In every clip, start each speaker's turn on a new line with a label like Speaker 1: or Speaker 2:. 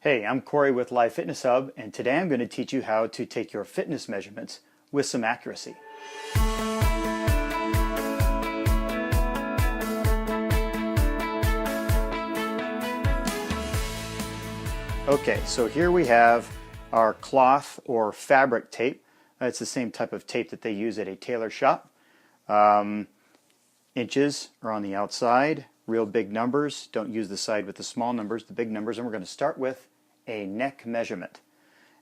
Speaker 1: Hey, I'm Corey with Live Fitness Hub, and today I'm going to teach you how to take your fitness measurements with some accuracy. Okay, so here we have our cloth or fabric tape. It's the same type of tape that they use at a tailor shop. Inches are on the outside, real big numbers. Don't use the side with the small numbers, the big numbers, and we're going to start with a neck measurement.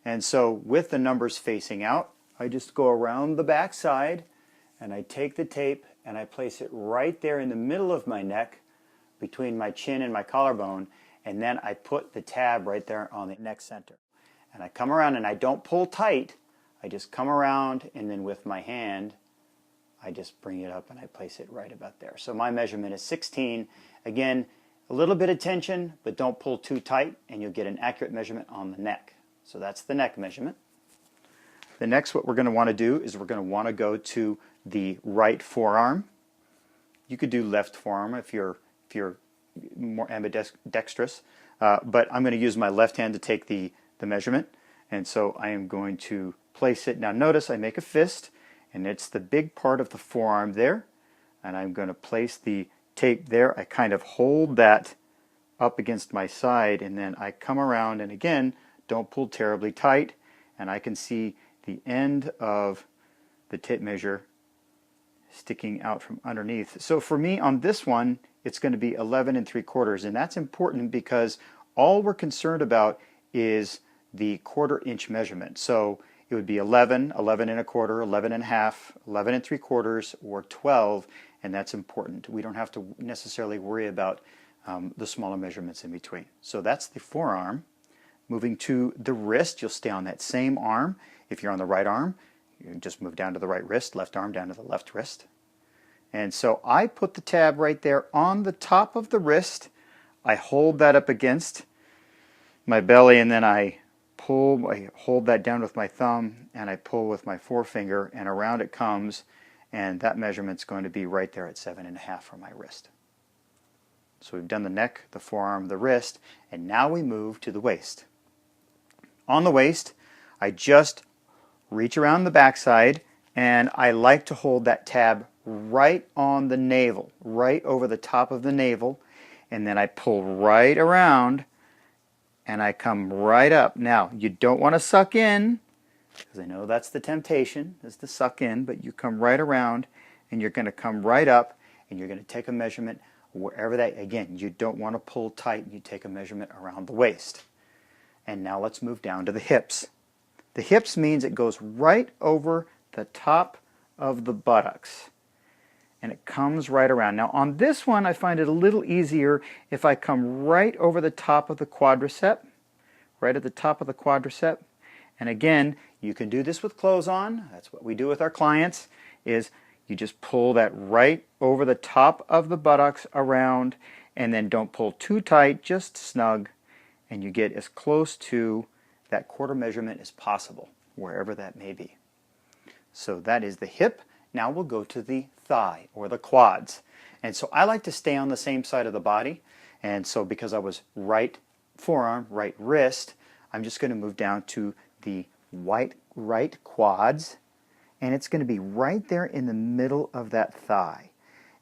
Speaker 1: And so with the numbers facing out, I just go around the back side and I take the tape and I place it right there in the middle of my neck between my chin and my collarbone, and then I put the tab right there on the neck center. And I come around and I don't pull tight, I just come around and then with my hand I just bring it up and I place it right about there. So my measurement is 16. Again, a little bit of tension, but don't pull too tight and you'll get an accurate measurement on the neck. So that's the neck measurement. The next what we're going to want to do is we're going to want to go to the right forearm. You could do left forearm if you're more ambidextrous, but I'm going to use my left hand to take the measurement, and so I am going to place it. Now notice I make a fist, and it's the big part of the forearm there, and I'm going to place the tape there. I kind of hold that up against my side, and then I come around, and again, don't pull terribly tight, and I can see the end of the tape measure sticking out from underneath. So for me on this one, it's going to be 11 3/4, and that's important because all we're concerned about is the 1/4 inch measurement. So it would be 11, 11 1/4, 11 1/2, 11 3/4, or 12, and that's important. We don't have to necessarily worry about the smaller measurements in between. So that's the forearm. Moving to the wrist, you'll stay on that same arm. If you're on the right arm, you just move down to the right wrist, left arm down to the left wrist. And so I put the tab right there on the top of the wrist. I hold that up against my belly, and then I hold that down with my thumb, and I pull with my forefinger, and around it comes, and that measurement's going to be right there at 7 1/2 for my wrist. So we've done the neck, the forearm, the wrist, and now we move to the waist. On the waist, I just reach around the backside, and I like to hold that tab right on the navel, right over the top of the navel, and then I pull right around and I come right up. Now, you don't want to suck in, because I know that's the temptation, is to suck in, but you come right around and you're going to come right up and you're going to take a measurement wherever that, again, you don't want to pull tight, you take a measurement around the waist. And now let's move down to the hips. The hips means it goes right over the top of the buttocks, and it comes right around. Now on this one I find it a little easier if I come right over the top of the quadricep, right at the top of the quadricep. And again, you can do this with clothes on. That's what we do with our clients, is you just pull that right over the top of the buttocks around, and then don't pull too tight, just snug, and you get as close to that 1/4 measurement as possible, wherever that may be. So that is the hip. Now we'll go to the thigh, or the quads. And so I like to stay on the same side of the body, and so because I was right forearm, right wrist, I'm just going to move down to the right quads, and it's going to be right there in the middle of that thigh.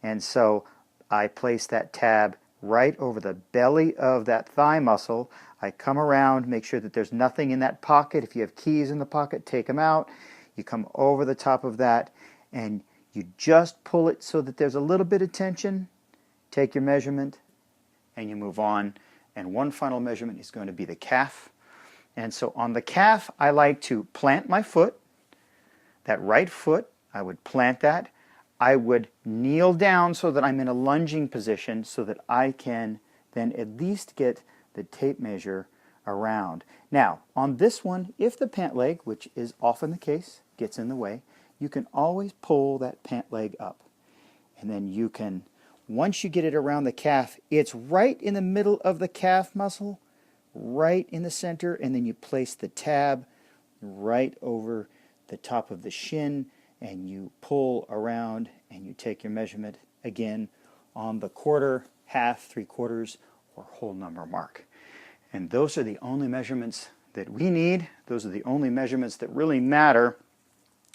Speaker 1: And so I place that tab right over the belly of that thigh muscle. I come around, make sure that there's nothing in that pocket. If you have keys in the pocket, take them out. You come over the top of that, and you just pull it so that there's a little bit of tension. Take your measurement, and you move on. And one final measurement is going to be the calf. And so on the calf, I like to plant my foot. That right foot, I would plant that. I would kneel down so that I'm in a lunging position so that I can then at least get the tape measure around. Now, on this one, if the pant leg, which is often the case, gets in the way, you can always pull that pant leg up. And then you can, once you get it around the calf, it's right in the middle of the calf muscle, right in the center, and then you place the tab right over the top of the shin, and you pull around and you take your measurement again on the 1/4, 1/2, 3/4, or whole number mark. And those are the only measurements that we need. Those are the only measurements that really matter.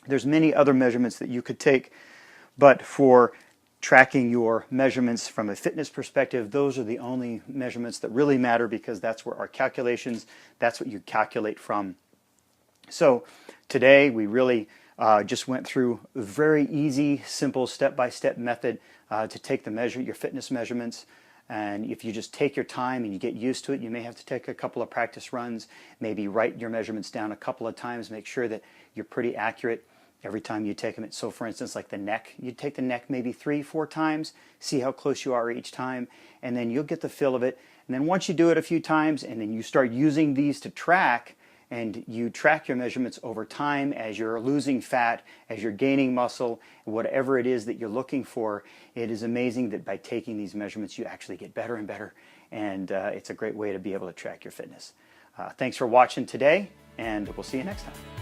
Speaker 1: There's many other measurements that you could take, but for tracking your measurements from a fitness perspective, those are the only measurements that really matter, because that's where our calculations, that's what you calculate from. So today we really just went through a very easy, simple, step-by-step method to take your fitness measurements. And if you just take your time and you get used to it, you may have to take a couple of practice runs, maybe write your measurements down a couple of times, make sure that you're pretty accurate every time you take them. So for instance, like the neck, you take the neck maybe 3-4 times, see how close you are each time, and then you'll get the feel of it. And then once you do it a few times, and then you start using these to track, and you track your measurements over time as you're losing fat, as you're gaining muscle, whatever it is that you're looking for, it is amazing that by taking these measurements you actually get better and better, and it's a great way to be able to track your fitness. Thanks for watching today, and we'll see you next time.